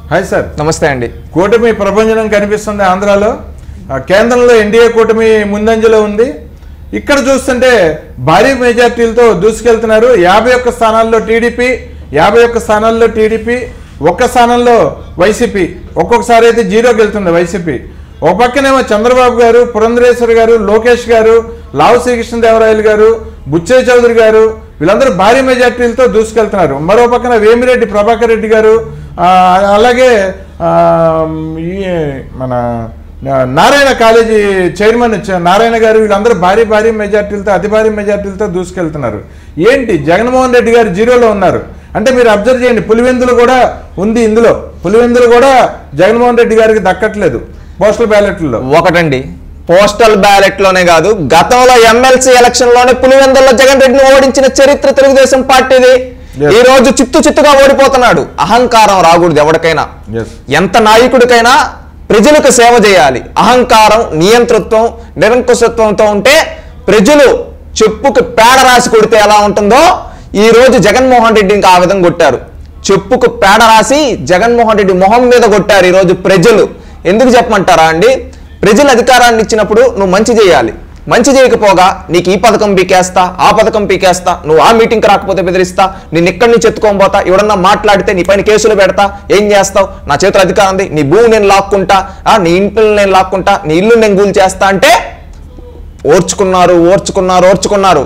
Hi sir, నమస్తే అండి. కూటమి ప్రపంచం కనిపిస్తుంది ఆంధ్రాలో. కేంద్రంలో ఎన్డీఏ కూటమి ముందంజలో ఉంది. ఇక్కడ చూస్తుంటే భారీ మెజార్టీలతో దూసుకెళ్తున్నారు. 51 స్థానాల్లో టీడీపీ, 51 స్థానాల్లో టీడీపీ, 1 స్థానంలో వైసీపీ. ఒక్కొక్కసారి అయితే జీరోకి వెళ్తుంది వైసీపీ. ఒక పక్కనేమో చంద్రబాబు గారు, పురంధరేశ్వరి గారు, లోకేష్ గారు, లావు శ్రీకృష్ణదేవరాయలు గారు, బుచ్చయ్య చౌదరి గారు, వీళ్ళందరూ భారీ మెజార్టీలతో దూసుకెళ్తున్నారు. మరో పక్కన వేమిరెడ్డి ప్రభాకర్ రెడ్డి గారు, అలాగే మన నారాయణ కాలేజీ చైర్మన్ నారాయణ గారు, వీళ్ళందరూ భారీ మెజార్టీలతో, అతి భారీ మెజార్టీలతో దూసుకెళ్తున్నారు. ఏంటి జగన్మోహన్ రెడ్డి గారు జీరోలో ఉన్నారు అంటే మీరు అబ్జర్వ్ చేయండి. పులివెందులు కూడా ఉంది ఇందులో. పులివెందులు కూడా జగన్మోహన్ రెడ్డి గారికి దక్కట్లేదు పోస్టల్ బ్యాలెట్లలో. ఒకటండి, పోస్టల్ బ్యాలెట్ లోనే కాదు, గతంలో ఎమ్మెల్సీ ఎలక్షన్ లోనే పులివెందుల్లో జగన్ రెడ్డిని ఓడించిన చరిత్ర తెలుగుదేశం పార్టీది. ఈ రోజు చిత్తుగా ఓడిపోతున్నాడు. అహంకారం రాకూడదు ఎవరికైనా. ఎంత నాయకుడికైనా ప్రజలకు సేవ చేయాలి. అహంకారం, నియంతృత్వం, నిరంకుశత్వంతో ఉంటే ప్రజలు చెప్పుకు పేడ రాసి కొడితే ఎలా ఉంటుందో ఈ రోజు జగన్మోహన్ రెడ్డి ఇంకా ఆ విధంగా కొట్టారు. చెప్పుకు పేడ రాసి జగన్మోహన్ రెడ్డి మొహం మీద కొట్టారు ఈ రోజు ప్రజలు. ఎందుకు చెప్పమంటారా అండి? ప్రజలు అధికారాన్ని ఇచ్చినప్పుడు నువ్వు మంచి చేయాలి. మంచి చేయకపోగా నీకు ఈ పథకం పీకేస్తా, ఆ పథకం పీకేస్తా, నువ్వు ఆ మీటింగ్కి రాకపోతే బెదిరిస్తా, నేను ఇక్కడి నుంచి ఎత్తుకొని పోతా, ఎవడన్నా మాట్లాడితే నీ పైన కేసులు పెడతా, ఏం చేస్తావు, నా చేతిలో అధికారం ఉంది, నీ భూమి నేను లాక్కుంటా, నీ ఇంట్లో నేను లాక్కుంటా, నీ ఇల్లు నేను కూల్ చేస్తా అంటే ఓర్చుకున్నారు.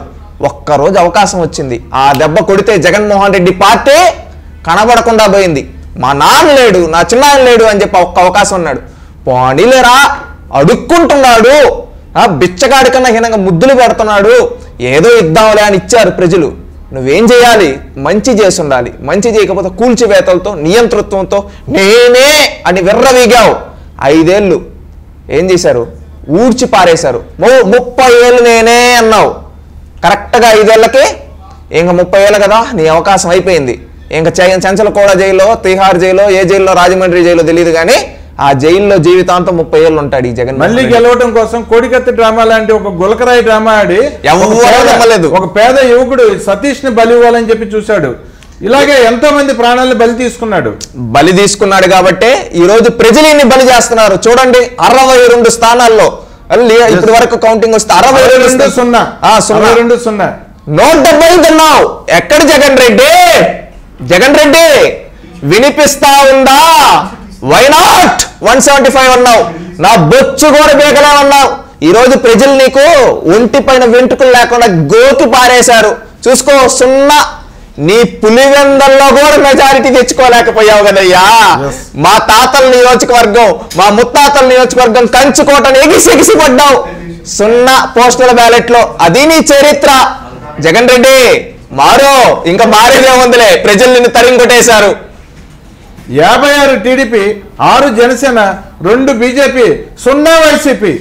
ఒక్కరోజు అవకాశం వచ్చింది, ఆ దెబ్బ కొడితే జగన్మోహన్ రెడ్డి పార్టీ కనబడకుండా పోయింది. మా నాన్న లేడు, నా చిన్నాన్న లేడు అని చెప్పి ఒక్క అవకాశం ఉన్నాడు. పోనీలేరా, అడుక్కుంటున్నాడు, బిచ్చగాడి కన్నా హీనంగా ముద్దులు పెడుతున్నాడు, ఏదో ఇద్దాంలే అని ఇచ్చారు ప్రజలు. నువ్వేం చేయాలి? మంచి చేసి ఉండాలి. మంచి చేయకపోతే కూల్చివేతలతో, నియంతృత్వంతో నేనే అని విర్రవీగావు. 5 ఏళ్ళు ఏం చేశారు? ఊడ్చి పారేశారు. 30 ఏళ్ళు నేనే అన్నావు. కరెక్ట్గా 5 ఏళ్ళకి ఇంకా 30 ఏళ్ళు కదా, నీ అవకాశం అయిపోయింది. ఇంకా చెంచలకోడ జైల్లో, తిహార్ జైల్లో, ఏ జైల్లో, రాజమండ్రి జైల్లో తెలియదు కానీ ఆ జైల్లో జీవితాంతం 30 ఏళ్ళు ఉంటాడు ఈ జగన్. మళ్ళీ గెలవడం కోసం కోడికత్తి డ్రామా లాంటి ఒక గులకరాయి డ్రామా ఆడి ఒక పేద యువకుడు సతీష్ ని బలి ఇవ్వాలని చెప్పి చూశాడు. ఇలాగే ఎంతో మంది ప్రాణాలను బలి తీసుకున్నాడు కాబట్టే ఈ రోజు ప్రజలు బలి చేస్తున్నారు. చూడండి, 62 స్థానాల్లో ఇప్పటి వరకు కౌంటింగ్ వస్తే 62-0 170 తిన్నావు. ఎక్కడ జగన్ రెడ్డి వినిపిస్తా ఉందా? వై నాట్ 175 అన్నావు. నా బొచ్చు కూడా బేకలే అన్నావు. ఈ రోజు ప్రజలు నీకు ఒంటి పైన వెంట్రుకలు లేకుండా గోకి పారేశారు. చూసుకో, 0. నీ పులివెందల్లో కూడా మెజారిటీ తెచ్చుకోలేకపోయావు కదయ్యా. మా తాతల నియోజకవర్గం, మా ముత్తాతల నియోజకవర్గం కంచుకోటను ఎగిసి పడ్డావు 0 పోస్టల్ బ్యాలెట్ లో. అది నీ చరిత్ర. జగన్ రెడ్డి మారో, ఇంకా మారేదే ఉందిలే. ప్రజలు నిన్ను తరిం కొట్టేశారు. 56 టీడీపీ, 6 జనసేన, 2 బీజేపీ, 0 వైసీపీ.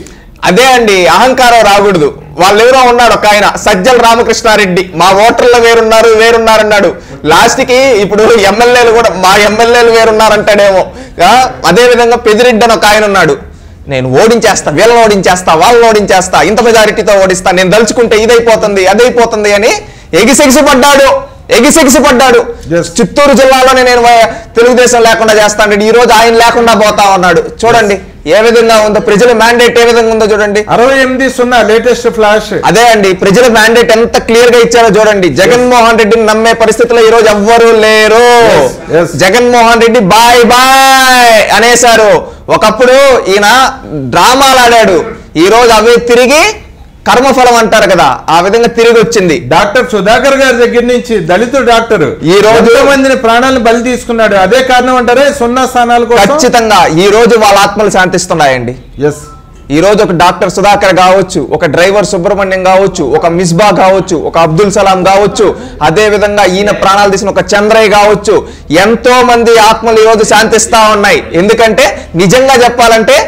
అదే అండి, అహంకారం రాకూడదు. వాళ్ళు ఎవరో ఉన్నాడు ఒక ఆయన, సజ్జల రామకృష్ణారెడ్డి, మా ఓటర్లు వేరున్నారన్నాడు. లాస్ట్ కి ఇప్పుడు ఎమ్మెల్యేలు కూడా మా ఎమ్మెల్యేలు వేరున్నారంటాడేమో. అదే విధంగా పెదిరెడ్డి అని ఒక ఆయన ఉన్నాడు. నేను ఓడించేస్తా, వీళ్ళని ఓడించేస్తా, వాళ్ళని ఓడించేస్తా, ఇంత మెజారిటీతో ఓడిస్తా, నేను దలుచుకుంటే ఇదైపోతుంది అదైపోతుంది అని ఎగిసెగిసిపడ్డాడు. చిత్తూరు జిల్లాలోనే నేను తెలుగుదేశం లేకుండా చేస్తాను, ఈ రోజు ఆయన లేకుండా పోతా ఉన్నాడు. చూడండి ఏ విధంగా ఉందో, ప్రజల మ్యాండేట్ ఏ విధంగా ఉందో చూడండి. 68-0 లేటెస్ట్ ఫ్లాష్. అదే అండి, ప్రజల మ్యాండేట్ ఎంత క్లియర్ గా ఇచ్చారో చూడండి. జగన్మోహన్ రెడ్డిని నమ్మే పరిస్థితిలో ఈ రోజు ఎవ్వరూ లేరు. జగన్మోహన్ రెడ్డి బాయ్ అనేశారు. ఒకప్పుడు ఈయన డ్రామాలు ఆడాడు, ఈ రోజు అవే తిరిగి కర్మఫలం అంటారు కదా, ఆ విధంగా తిరిగి వచ్చింది. డాక్టర్ సుధాకర్ గారి దగ్గర నుంచి దళితుడు డాక్టర్ ఈ రోజు మందిని ప్రాణాలను బలి తీసుకున్నాడు. అదే కారణం అంటారే 0 స్థానాలకు. ఖచ్చితంగా ఈ రోజు వాళ్ళ ఆత్మలు శాంతిస్తున్నాయండి. ఈ రోజు ఒక డాక్టర్ సుధాకర్ కావచ్చు, ఒక డ్రైవర్ సుబ్రహ్మణ్యం కావచ్చు, ఒక మిస్బా కావచ్చు, ఒక అబ్దుల్ సలాం కావచ్చు, అదే విధంగా ఈయన ప్రాణాలు తీసిన ఒక చంద్రయ్య కావచ్చు, ఎంతో మంది ఆత్మలు ఈ రోజు శాంతిస్తా ఉన్నాయి. ఎందుకంటే నిజంగా చెప్పాలంటే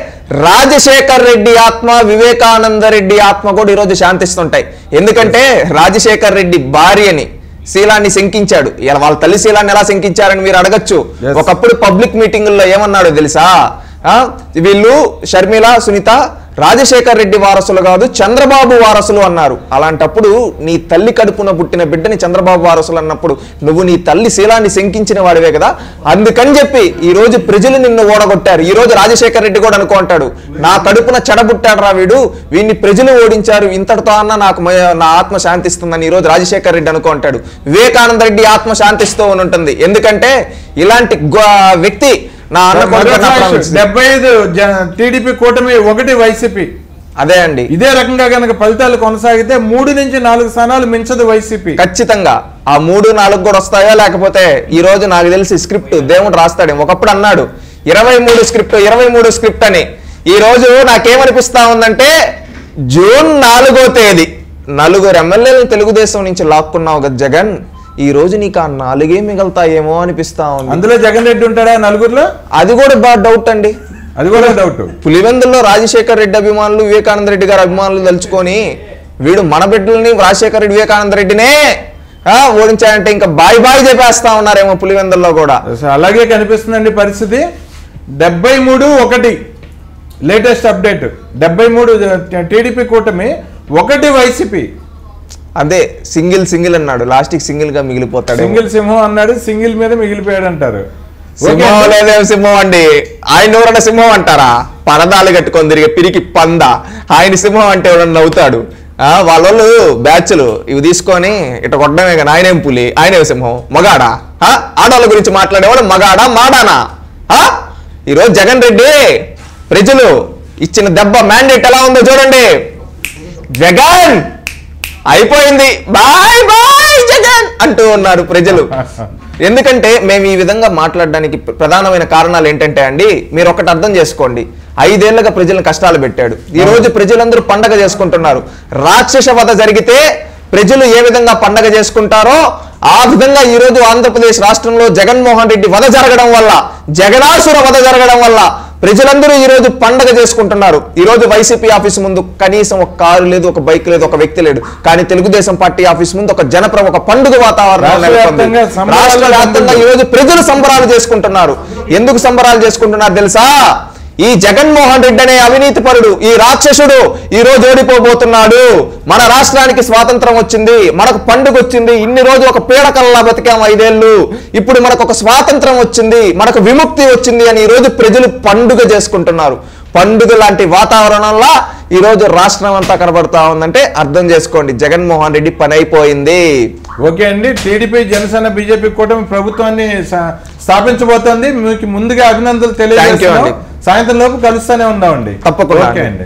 రాజశేఖర్ రెడ్డి ఆత్మ, వివేకానంద రెడ్డి ఆత్మ కూడా ఈరోజు శాంతిస్తుంటాయి. ఎందుకంటే రాజశేఖర్ రెడ్డి భార్యని శీలాన్ని శంకించాడు. ఇలా వాళ్ళ తల్లి శీలాన్ని ఎలా శంకించారని మీరు అడగచ్చు. ఒకప్పుడు పబ్లిక్ మీటింగుల్లో ఏమన్నాడో తెలుసా? వీళ్ళు షర్మిల, సునీత రాజశేఖర్ రెడ్డి వారసులు కాదు చంద్రబాబు వారసులు అన్నారు. అలాంటప్పుడు నీ తల్లి కడుపున పుట్టిన బిడ్డని చంద్రబాబు వారసులు అన్నప్పుడు నువ్వు నీ తల్లి శీలాన్ని శంకించిన వాడివే కదా. అందుకని చెప్పి ఈ రోజు ప్రజలు నిన్ను ఓడగొట్టారు. ఈ రోజు రాజశేఖర్ రెడ్డి కూడా అనుకుంటాడు, నా కడుపున చెడబుట్టాడు రా వీడు, వీడిని ప్రజలు ఓడించారు, ఇంతటితో అన్న నాకు నా ఆత్మ శాంతిస్తుందని ఈ రోజు రాజశేఖర్ రెడ్డి అనుకుంటాడు. వివేకానంద రెడ్డి ఆత్మ శాంతిస్తూ ఉంటుంది. ఎందుకంటే ఇలాంటి వ్యక్తి నా అన్న 75 టీడీపీ కూటమి 1 వైసీపీ. అదే అండి, ఇదే రకంగా కనుక ఫలితాలు కొనసాగితే 3 నుంచి 4 స్థానాలు మించదు వైసీపీ. ఖచ్చితంగా ఆ 3, 4 కూడా వస్తాయో, లేకపోతే ఈ రోజు నాకు తెలిసి స్క్రిప్ట్ దేవుడు రాస్తాడు. ఒకప్పుడు అన్నాడు 23 స్క్రిప్ట్ అని. ఈ రోజు నాకేమనిపిస్తా ఉందంటే జూన్ 4వ తేదీ 4 ఎమ్మెల్యేలను తెలుగుదేశం నుంచి లాక్కున్నావు కదా జగన్, ఈ రోజు నీకు ఆ 4 మిగులుతాయేమో అనిపిస్తా ఉంది. అందులో జగన్ రెడ్డి ఉంటాడా 4లో? అది కూడా బాగా డౌట్ అండి. అది కూడా డౌట్. పులివెందుల్లో రాజశేఖర్ రెడ్డి అభిమానులు, వివేకానంద రెడ్డి గారి అభిమానులు తలుచుకొని వీడు మన బిడ్డల్ని రాజశేఖర్ రెడ్డి వివేకానంద రెడ్డినే ఓడించాలంటే ఇంకా బాయ్ చెప్పేస్తా ఉన్నారేమో పులివెందుల్లో కూడా. అలాగే కనిపిస్తుందండి పరిస్థితి. 73-1 లేటెస్ట్ అప్డేట్. 73 టీడీపీ కూటమి, 1 వైసీపీ. అదే సింగిల్ అన్నాడు, లాస్ట్కి సింగిల్ గా మిగిలిపోతాడు. సింగిల్ సింహం అన్నాడు, సింగిల్ మీద మిగిలిపోయాడు అంటారు. సింహం లేదేం సింహం అండి, ఆయన ఎవరన్నా సింహం అంటారా? పరదాలు కట్టుకొని తిరిగే పిరికి పంద ఆయన సింహం అంటే ఎవరన్నా నవ్వుతాడు. వాళ్ళు బ్యాచ్లు ఇవి తీసుకొని ఇట కొట్టడమే కానీ ఆయనేం పులి, ఆయనేం సింహం, మగాడా? ఆడవాళ్ళ గురించి మాట్లాడేవాడు మగాడా మాడానా? ఈరోజు జగన్ రెడ్డి ప్రజలు ఇచ్చిన దెబ్బ మ్యాండేట్ ఎలా ఉందో చూడండి. జగన్ అయిపోయింది, బాయ్ జగన్ అంటూ ఉన్నారు ప్రజలు. ఎందుకంటే మేము ఈ విధంగా మాట్లాడడానికి ప్రధానమైన కారణాలు ఏంటంటే అండి, మీరు ఒకటి అర్థం చేసుకోండి. 5 ఏళ్లుగా ప్రజలను కష్టాలు పెట్టాడు. ఈ రోజు ప్రజలందరూ పండగ చేసుకుంటున్నారు. రాక్షస వధ జరిగితే ప్రజలు ఏ విధంగా పండగ చేసుకుంటారో ఆ విధంగా ఈ రోజు ఆంధ్రప్రదేశ్ రాష్ట్రంలో జగన్మోహన్ రెడ్డి వధ జరగడం వల్ల, జగనాసుర వధ జరగడం వల్ల ప్రజలందరూ ఈ రోజు పండగ చేసుకుంటున్నారు. ఈ రోజు వైసీపీ ఆఫీస్ ముందు కనీసం ఒక కారు లేదు, ఒక బైక్ లేదు, ఒక వ్యక్తి లేడు. కానీ తెలుగుదేశం పార్టీ ఆఫీస్ ముందు ఒక పండుగ వాతావరణం నెలకొంది. రాష్ట్ర వ్యాప్తంగా ఈ రోజు ప్రజలు సంబరాలు చేసుకుంటున్నారు. ఎందుకు సంబరాలు చేసుకుంటున్నారు తెలుసా? ఈ జగన్మోహన్ రెడ్డి అనే అవినీతి పరుడు, ఈ రాక్షసుడు ఈ రోజు ఓడిపోబోతున్నాడు. మన రాష్ట్రానికి స్వాతంత్రం వచ్చింది, మనకు పండుగ వచ్చింది. ఇన్ని రోజు ఒక పీడకల్లా బతికాం 5 ఏళ్ళు, ఇప్పుడు మనకు ఒక స్వాతంత్రం వచ్చింది, మనకు విముక్తి వచ్చింది అని ఈ రోజు ప్రజలు పండుగ చేసుకుంటున్నారు. పండుగ లాంటి వాతావరణంలో ఈ రోజు రాష్ట్రం అంతా కనబడతా ఉందంటే అర్థం చేసుకోండి, జగన్మోహన్ రెడ్డి పని అయిపోయింది. ఓకే అండి, టీడీపీ జనసేన బీజేపీ కూటమి ప్రభుత్వాన్ని స్థాపించబోతోంది. మీకు ముందుగా అభినందనలు తెలియజేస్తున్నాం. సాయంత్రం లోపు కలుస్తూనే ఉందామండి. తప్పకుండా. ఓకే అండి.